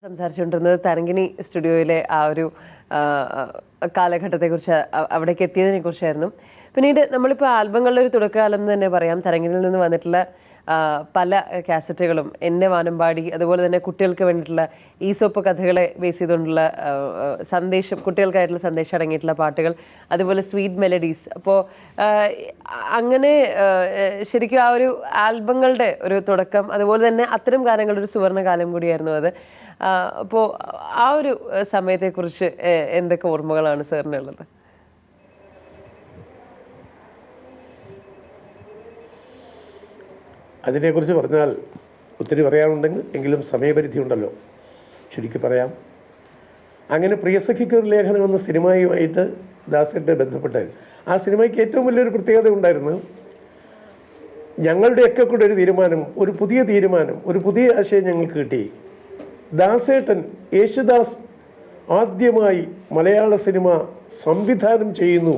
സംസാരിച്ചുകൊണ്ടിരുന്നത് തരങ്കിണി സ്റ്റുഡിയോയിലെ ആ ഒരു കാലഘട്ടത്തെക്കുറിച്ച്, അവിടേക്ക് എത്തിയതിനെ കുറിച്ചായിരുന്നു. പിന്നീട് നമ്മളിപ്പോൾ ആൽബങ്ങളുടെ ഒരു തുടക്കകാലം എന്ന് തന്നെ പറയാം. തരങ്കിണിയിൽ നിന്ന് വന്നിട്ടുള്ള പല കാസറ്റുകളും എന്നെ വാനമ്പാടി, അതുപോലെ തന്നെ കുട്ടികൾക്ക് വേണ്ടിയിട്ടുള്ള ഈസോപ്പ് കഥകളെ ബേസ് ചെയ്തുകൊണ്ടുള്ള സന്ദേശം, കുട്ടികൾക്കായിട്ടുള്ള സന്ദേശം അടങ്ങിയിട്ടുള്ള പാട്ടുകൾ, അതുപോലെ സ്വീറ്റ് മെലഡീസ്. അപ്പോൾ അങ്ങനെ ശരിക്കും ആ ഒരു ആൽബങ്ങളുടെ ഒരു തുടക്കം, അതുപോലെ തന്നെ അത്തരം ഗാനങ്ങളുടെ ഒരു സുവർണ്ണകാലം കൂടിയായിരുന്നു അത്. അപ്പോൾ ആ ഒരു സമയത്തെക്കുറിച്ച് എന്തൊക്കെ ഓർമ്മകളാണ് സാറിനുള്ളത്? അതിനെക്കുറിച്ച് പറഞ്ഞാൽ ഒത്തിരി പറയാനുണ്ടെങ്കിൽ എങ്കിലും സമയപരിധി ഉണ്ടല്ലോ, ചുരുക്കി പറയാം. അങ്ങനെ പ്രിയസഖിക്കൊരു ലേഖനം എന്ന സിനിമയുമായിട്ട് ദാസേട്ടനെ ബന്ധപ്പെട്ട് ആ സിനിമയ്ക്ക് ഏറ്റവും വലിയൊരു പ്രത്യേകത ഉണ്ടായിരുന്നു. ഞങ്ങളുടെയൊക്കെ കൂടെ ഒരു തീരുമാനം, ഒരു പുതിയ തീരുമാനം, ഒരു പുതിയ ആശയം ഞങ്ങൾക്ക് കിട്ടി. ദാസേട്ടൻ, യേശുദാസ് ആദ്യമായി മലയാള സിനിമ സംവിധാനം ചെയ്യുന്നു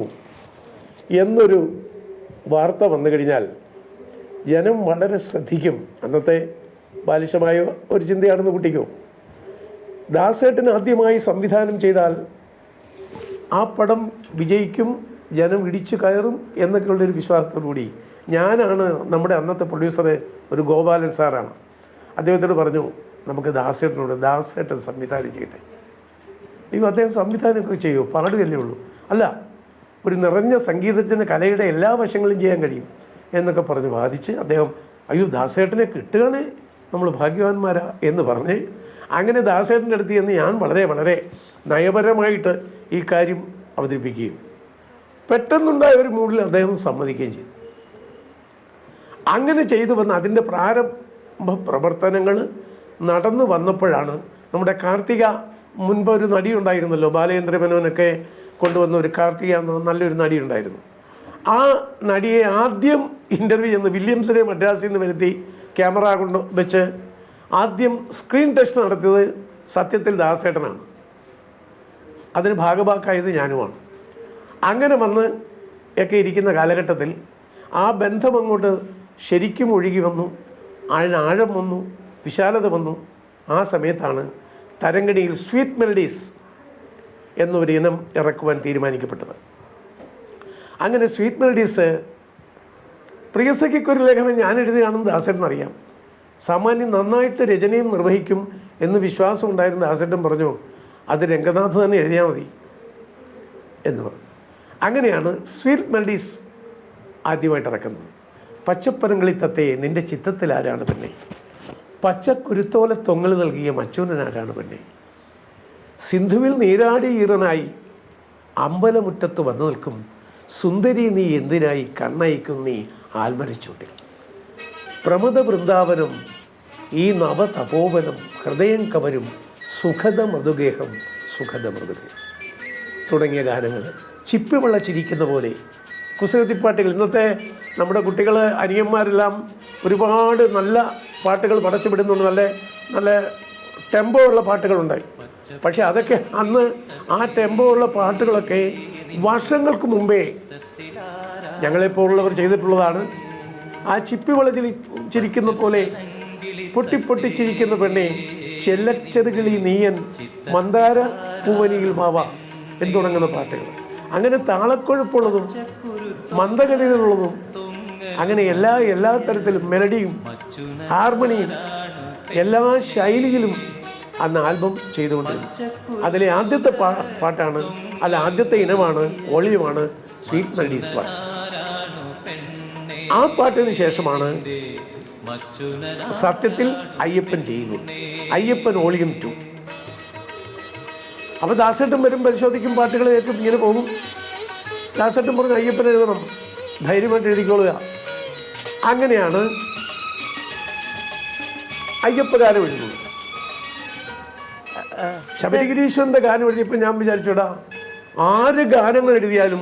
എന്നൊരു വാർത്ത വന്നു കഴിഞ്ഞാൽ ജനം വളരെ ശ്രദ്ധിക്കും. അന്നത്തെ ബാലിശമായ ഒരു ചിന്തയാണെന്ന് കുട്ടിക്കോ. ദാസേട്ടൻ ആദ്യമായി സംവിധാനം ചെയ്താൽ ആ പടം വിജയിക്കും, ജനം ഇടിച്ചു കയറും എന്നൊക്കെയുള്ളൊരു വിശ്വാസത്തോടുകൂടി ഞാനാണ്, നമ്മുടെ അന്നത്തെ പ്രൊഡ്യൂസർ ഒരു ഗോപാലൻ സാറാണ്, അദ്ദേഹത്തോട് പറഞ്ഞു, നമുക്ക് ദാസേട്ടൻ സംവിധാനം ചെയ്യട്ടെ. അയ്യോ, അദ്ദേഹം സംവിധാനമൊക്കെ ചെയ്യുമോ? പാടുകയല്ലേ ഉള്ളൂ. അല്ല, ഒരു നിറഞ്ഞ സംഗീതജ്ഞന് കലയുടെ എല്ലാ വശങ്ങളും ചെയ്യാൻ കഴിയും എന്നൊക്കെ പറഞ്ഞ് വാദിച്ച് അദ്ദേഹം, അയ്യോ ദാസേട്ടനെ കിട്ടുകയാണേ നമ്മൾ ഭാഗ്യവാന്മാരാ എന്ന് പറഞ്ഞ് അങ്ങനെ ദാസേട്ടൻ്റെ അടുത്ത് ചെന്ന് ഞാൻ വളരെ വളരെ നയപരമായിട്ട് ഈ കാര്യം അവതരിപ്പിക്കുകയും പെട്ടെന്നുണ്ടായ ഒരു മൂഡിൽ അദ്ദേഹം സമ്മതിക്കുകയും ചെയ്തു. അങ്ങനെ ചെയ്തു വന്ന അതിൻ്റെ പ്രാരംഭ പ്രവർത്തനങ്ങൾ നടന്നു വന്നപ്പോഴാണ് നമ്മുടെ കാർത്തിക, മുൻപ് ഒരു നടി ഉണ്ടായിരുന്നല്ലോ, ബാലചന്ദ്ര മേനോനൊക്കെ കൊണ്ടുവന്ന ഒരു കാർത്തിക എന്ന നല്ലൊരു നടി ഉണ്ടായിരുന്നു. ആ നടിയെ ആദ്യം ഇൻ്റർവ്യൂ ചെയ്യുന്ന വില്യംസിനെ മദ്രാസിൽ നിന്ന് വരുത്തി ക്യാമറ കൊണ്ട് വെച്ച് ആദ്യം സ്ക്രീൻ ടെസ്റ്റ് നടത്തിയത് സത്യത്തിൽ ദാസേട്ടനാണ്. അതിന് ഭാഗഭാക്കായത് ഞാനുമാണ്. അങ്ങനെ വന്ന് ഒക്കെ ഇരിക്കുന്ന കാലഘട്ടത്തിൽ ആ ബന്ധം അങ്ങോട്ട് ശരിക്കും ഒഴുകി വന്നു, ആഴം വന്നു, വിശാലത വന്നു. ആ സമയത്താണ് തരങ്കിണിയിൽ സ്വീറ്റ് മെലഡീസ് എന്നൊരു ഇനം ഇറക്കുവാൻ തീരുമാനിക്കപ്പെട്ടത്. അങ്ങനെ സ്വീറ്റ് മെലഡീസ് പ്രിയസഖിക്കൊരു ലേഖനം ഞാൻ എഴുതിയാണെന്ന് ദാസേട്ടൻ അറിയാം. സാമാന്യം നന്നായിട്ട് രചനയും നിർവഹിക്കും എന്ന് വിശ്വാസം ഉണ്ടായിരുന്ന ദാസേട്ടൻ പറഞ്ഞു, അത് രംഗനാഥ് തന്നെ എഴുതിയാൽ മതി എന്ന് പറഞ്ഞു. അങ്ങനെയാണ് സ്വീറ്റ് മെലഡീസ് ആദ്യമായിട്ട് ഇറക്കുന്നത്. പച്ചപ്പനങ്ങളി തത്തയെ നിൻ്റെ ചിത്തത്തിൽ ആരാണ് പെണ്ണെ, പച്ചക്കുരുത്തോല തൊങ്ങൽ നൽകിയ മച്ചൂനനാരാണ് പെണ്ണെ, സിന്ധുവിൽ നീരാടി ഈറനായി അമ്പലമുറ്റത്ത് വന്നു നിൽക്കും സുന്ദരി നീ എന്തിനായി കണ്ണയക്കും നീ ആൽമരച്ചൂട്ടിൽ, പ്രമദ വൃന്ദാവനം ഈ നവതപോവനം ഹൃദയം കവരും സുഖദ മൃദുഗേഹം സുഖദ മൃദുഗേഹം തുടങ്ങിയ ഗാനങ്ങൾ ചിപ്പിവെള്ള ചിരിക്കുന്ന പോലെ കുസൃതിപ്പാട്ടുകൾ. ഇന്നത്തെ നമ്മുടെ കുട്ടികൾ, അനിയന്മാരെല്ലാം ഒരുപാട് നല്ല പാട്ടുകൾ പടച്ചു വിടുന്നുണ്ട്, നല്ല നല്ല ടെമ്പോ ഉള്ള പാട്ടുകളുണ്ടായി. പക്ഷെ അതൊക്കെ അന്ന് ആ ടെമ്പോ ഉള്ള പാട്ടുകളൊക്കെ വർഷങ്ങൾക്ക് മുമ്പേ ഞങ്ങളെപ്പോലുള്ളവർ ചെയ്തിട്ടുള്ളതാണ്. ആ ചിപ്പി ചിരിക്കുന്ന പോലെ പൊട്ടിപ്പൊട്ടിച്ചിരിക്കുന്ന പെണ്ണെ, ചെല്ലച്ചെറുകിളി നീയൻ മന്ദാര പൂവനിയിൽ മാവ എന്ന് തുടങ്ങുന്ന പാട്ടുകൾ. അങ്ങനെ താളക്കൊഴുപ്പുള്ളതും മന്ദഗതിയിലുള്ളതും അങ്ങനെ എല്ലാ തരത്തിലും മെലഡിയും ഹാർമണിയും എല്ലാ ശൈലിയിലും അന്ന് ആൽബം ചെയ്തുകൊണ്ടിരുന്നു. അതിലെ ആദ്യത്തെ പാട്ടാണ്, അല്ല ആദ്യത്തെ ഇനമാണ്, വോളിയമാണ് സ്വീറ്റ് മെലഡീസ് പാട്ട്. ആ പാട്ടിന് ശേഷമാണ് സത്യത്തിൽ അയ്യപ്പൻ ചെയ്യുന്നു, അയ്യപ്പൻ വോളിയം 2. അപ്പോൾ ദാസേട്ടൻ വരും, പരിശോധിക്കും, പാട്ടുകൾ കേൾക്കും, ഇങ്ങനെ പോകും. ദാസേട്ടൻ പറഞ്ഞു അയ്യപ്പൻ എഴുതണം, ധൈര്യമായിട്ട് എഴുതിക്കൊള്ളുക. അങ്ങനെയാണ് അയ്യപ്പ ഗാനം എഴുതുന്നത്. ശബരിഗിരീശ്വരൻ്റെ ഗാനം എഴുതിയപ്പോൾ ഞാൻ വിചാരിച്ചോടാ, 6 ഗാനങ്ങൾ എഴുതിയാലും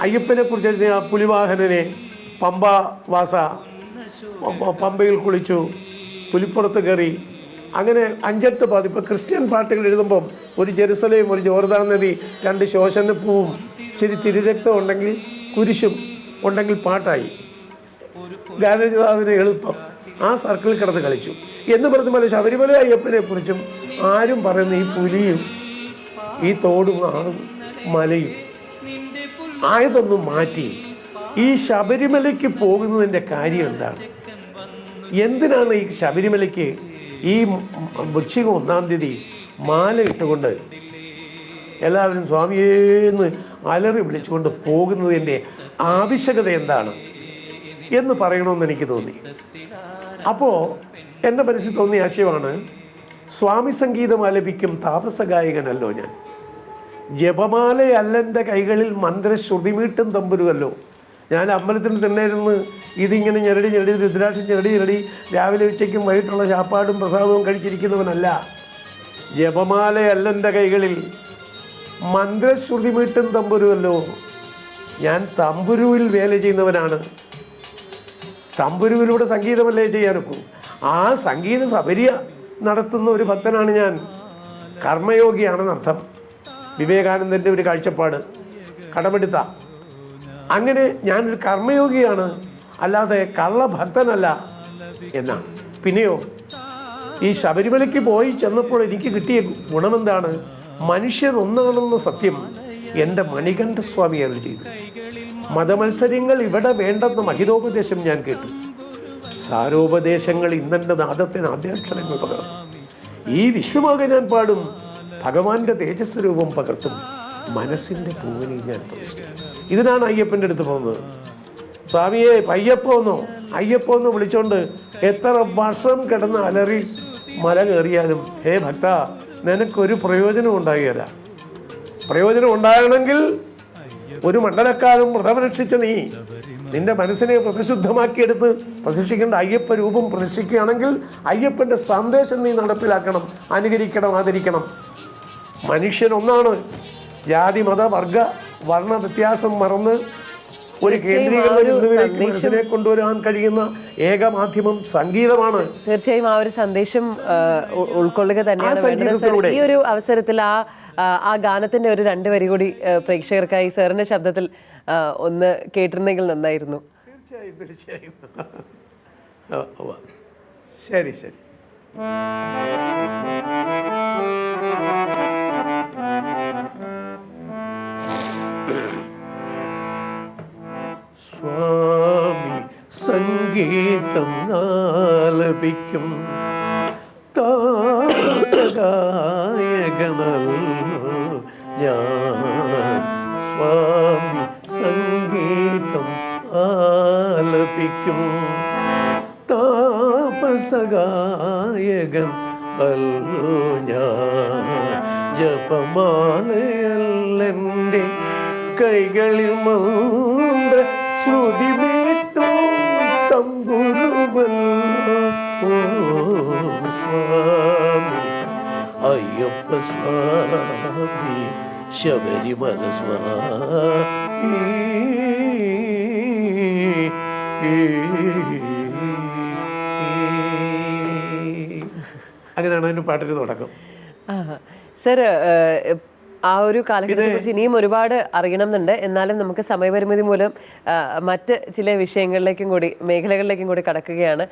അയ്യപ്പനെ കുറിച്ച് എഴുതിയ പുലിവാഹനനെ, പമ്പവാസ, പമ്പയിൽ കുളിച്ചു, പുലിപ്പുറത്ത് കയറി, അങ്ങനെ 5-8 പാട്ട്. ഇപ്പോൾ ക്രിസ്ത്യൻ പാട്ടുകൾ എഴുതുമ്പം ഒരു ജെറുസലേം, ഒരു ജോർദാൻ നദി, 2 ശോഷനപ്പൂവും, ഇച്ചിരി തിരുരക്തം ഉണ്ടെങ്കിൽ കുരിശും ഉണ്ടെങ്കിൽ പാട്ടായി. ഗാനരചയിതാവിന് എളുപ്പം. ആ സർക്കിളിൽ കിടന്ന് കളിച്ചു എന്ന് പറഞ്ഞ പോലെ ശബരിമല അയ്യപ്പനെ കുറിച്ചും ആരും പറയുന്ന ഈ പുലിയും ഈ തോടും മലയും ആയതൊന്നും മാറ്റി ഈ ശബരിമലയ്ക്ക് പോകുന്നതിൻ്റെ കാര്യം എന്താണ്? എന്തിനാണ് ഈ ശബരിമലയ്ക്ക് ഈ വൃശ്ചിക 1-ാം തീയതി മാല ഇട്ടുകൊണ്ട് എല്ലാവരും സ്വാമിയേന്ന് അലറി വിളിച്ചുകൊണ്ട് പോകുന്നതിൻ്റെ ആവശ്യകത എന്താണ് എന്ന് പറയണമെന്ന് എനിക്ക് തോന്നി. അപ്പോൾ എൻ്റെ മനസ്സിൽ തോന്നിയ ആശയമാണ്, സ്വാമി സംഗീതം ആലപിക്കും താപസഗായകനല്ലോ ഞാൻ. ജപമാലയല്ലെൻ്റെ കൈകളിൽ മന്ത്രശ്രുതിമീട്ടും തമ്പുരുവല്ലോ. ഞാൻ അമ്പലത്തിൽ തന്നെ ഇരുന്ന് ഇതിങ്ങനെ ഞെരടി ഞെരടി രുദ്രാക്ഷം ഞെരടി രാവിലെ ഉച്ചയ്ക്കും വൈകിട്ടുള്ള ചാപ്പാടും പ്രസാദവും കഴിച്ചിരിക്കുന്നവനല്ല. ജപമാലയല്ലെൻ്റെ കൈകളിൽ മന്ത്രശ്രുതിമീട്ടും തമ്പുരുവല്ലോ. ഞാൻ തമ്പുരുവിൽ വേല ചെയ്യുന്നവനാണ്. തമ്പുരുവിലൂടെ സംഗീതമല്ലേ ചെയ്യാനൊക്കൂ. ആ സംഗീത സബരിയ നടത്തുന്ന ഒരു ഭക്തനാണ് ഞാൻ. കർമ്മയോഗിയാണെന്നർത്ഥം. വിവേകാനന്ദൻ്റെ ഒരു കാഴ്ചപ്പാട്, കടമെടുത്ത. അങ്ങനെ ഞാനൊരു കർമ്മയോഗിയാണ്, അല്ലാതെ കള്ളഭക്തനല്ല എന്നാണ്. പിന്നെയോ ഈ ശബരിമലയ്ക്ക് പോയി ചെന്നപ്പോൾ എനിക്ക് കിട്ടിയ ഗുണമെന്താണ്? മനുഷ്യൻ ഒന്നാണെന്ന സത്യം എൻ്റെ മണികണ്ഠസ്വാമി അരുളി ചെയ്തു. മതമത്സര്യങ്ങൾ ഇവിടെ വേണ്ടെന്ന മഹിതോപദേശം ഞാൻ കേട്ടു. സാരോപദേശങ്ങൾ ഇന്നെൻ്റെ നാദത്തിന് ആദ്യാക്ഷരങ്ങൾ പകർന്നു. ഈ വിശ്വമാകെ ഞാൻ പാടും, ഭഗവാന്റെ തേജസ് രൂപം പകർത്തും, മനസ്സിൻ്റെ പൂവിനെ ഞാൻ പ്രതിഷ്ഠിക്കും. ഇതിനാണ് അയ്യപ്പൻ്റെ അടുത്ത് പോകുന്നത്. സ്വാമിയെ അയ്യപ്പോന്നോ അയ്യപ്പോന്നോ വിളിച്ചോണ്ട് എത്ര വർഷം കിടന്ന് അലറി മല കയറിയാലും, ഹേ ഭക്ത, നിനക്കൊരു പ്രയോജനം ഉണ്ടാകുകയില്ല. പ്രയോജനം ഉണ്ടാകണമെങ്കിൽ ഒരു മണ്ഡലക്കാലം വ്രതം രക്ഷിച്ച നീ നിന്റെ മനസ്സിനെ പ്രതിശുദ്ധമാക്കിയെടുത്ത് പ്രതിഷ്ഠിക്കേണ്ട അയ്യപ്പ രൂപം പ്രതിഷ്ഠിക്കുകയാണെങ്കിൽ അയ്യപ്പൻ്റെ സന്ദേശം നീ നടപ്പിലാക്കണം, അനുകരിക്കണം, ആദരിക്കണം. മനുഷ്യൻ ഒന്നാണ്. ജാതി മത വർഗ വർണ്ണ വ്യത്യാസം മറന്ന് ഒരു കേന്ദ്രീകൃത മനസ്സിനെ കൊണ്ടുവരാൻ കഴിയുന്ന ഏക മാധ്യമം സംഗീതമാണ്. തീർച്ചയായും ആ ഒരു സന്ദേശം ഉൾക്കൊള്ളുക തന്നെയാണ് വേണ്ടത്. ഈ ഒരു അവസരത്തിൽ ആ ഗാനത്തിന്റെ ഒരു 2 വരി കൂടി പ്രേക്ഷകർക്കായി സാറിന്റെ ശബ്ദത്തിൽ ഒന്ന് കേട്ടിരുന്നെങ്കിൽ നന്നായിരുന്നു. തീർച്ചയായും തീർച്ചയായും. ശരി ശരി. സ്വാമി സംഗീതം ആലപിക്കും താപസഗായകനല്ലോ ഞാൻ. സ്വാമി സംഗീതം ആലപിക്കും താപസഗായകൻ അല്ലോ ഞാൻ. ജപമാലയല്ലെൻ്റെ കൈകളിൽ മന്ത്ര ശ്രുതി മീട്ടും തമ്പുരുവല്ലോ. സ്വാമി അയ്യപ്പ സ്വാമി ശബരിമല സ്വാമി. അങ്ങനെയാണ് അതിന് പാട്ടിന് തുടക്കം. സർ, ആ ഒരു കാലഘട്ടത്തെ കുറിച്ച് ഇനിയും ഒരുപാട് അറിയണം എന്നുണ്ട്. എന്നാലും നമുക്ക് സമയപരിമിതി മൂലം മറ്റ് ചില വിഷയങ്ങളിലേക്കും കൂടി മേഖലകളിലേക്കും കൂടി കടക്കുകയാണ്.